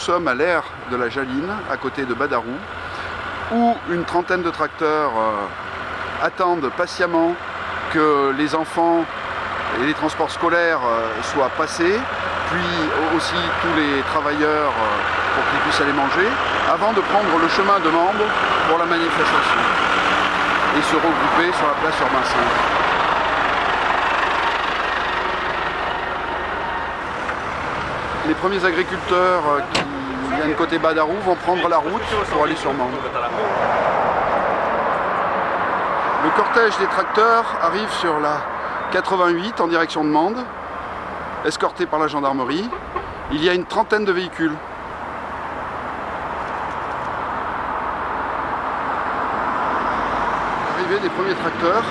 sommes à l'aire de la Jaline, à côté de Badarou, où une trentaine de tracteurs attendent patiemment que les enfants et les transports scolaires soient passés, puis aussi tous les travailleurs pour qu'ils puissent aller manger, avant de prendre le chemin de Mende pour la manifestation et se regrouper sur la place Urbain-V. Les premiers agriculteurs qui viennent côté Badarou vont prendre la route pour aller sur Mende. Le cortège des tracteurs arrive sur la 88 en direction de Mende, escorté par la gendarmerie. Il y a une trentaine de véhicules. Arrivée des premiers tracteurs.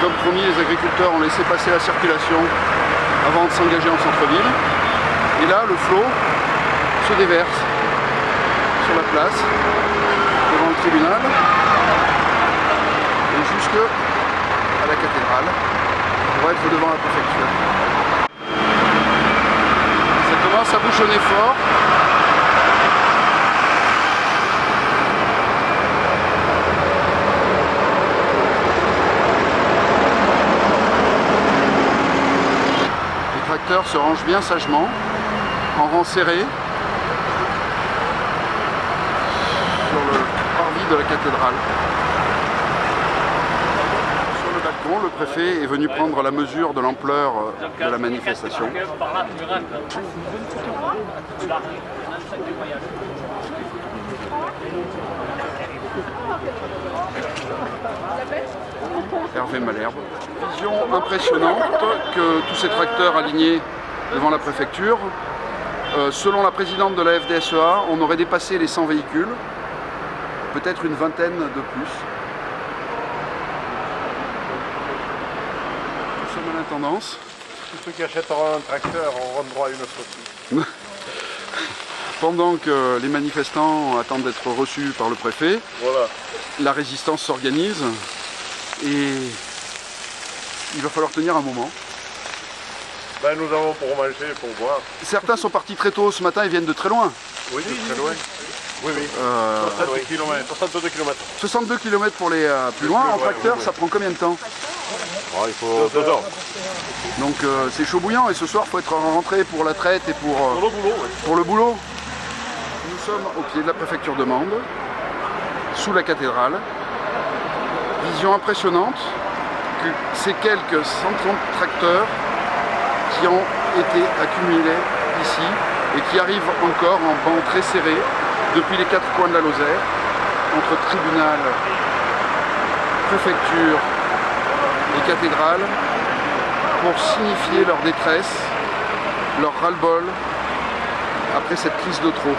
Comme promis, les agriculteurs ont laissé passer la circulation avant de s'engager en centre-ville. Et là, le flot se déverse sur la place, devant le tribunal, et jusque à la cathédrale, pour être devant la préfecture. Ça commence à bouchonner fort. Les tracteurs se rangent bien sagement, en rang serré, sur le parvis de la cathédrale. Sur le balcon, le préfet est venu prendre la mesure de l'ampleur de la manifestation. Hervé Malherbe. Vision impressionnante que tous ces tracteurs alignés devant la préfecture. Selon la présidente de la FDSEA, on aurait dépassé les 100 véhicules, peut-être une vingtaine de plus. Nous sommes à l'intendance. Tous ceux qui achèteront un tracteur auront droit à une saucisse. Pendant que les manifestants attendent d'être reçus par le préfet, Voilà. la résistance s'organise et il va falloir tenir un moment. Ben, nous avons pour manger, pour boire. Certains sont partis très tôt ce matin, ils viennent de très loin. Oui, de très loin. Oui, oui. 62 km. 62 km pour les plus loin. En tracteur, ça prend combien de temps? Oh, il faut 2 heures. Donc c'est chaud bouillant et ce soir il faut être rentré pour la traite et pour le boulot, oui. pour le boulot. Nous sommes au pied de la préfecture de Mende, sous la cathédrale. Vision impressionnante que ces quelques 130 tracteurs qui ont été accumulés ici et qui arrivent encore en banc très serré depuis les 4 coins de la Lozère, entre tribunal, préfecture et cathédrale, pour signifier leur détresse, leur ras-le-bol après cette crise de trop.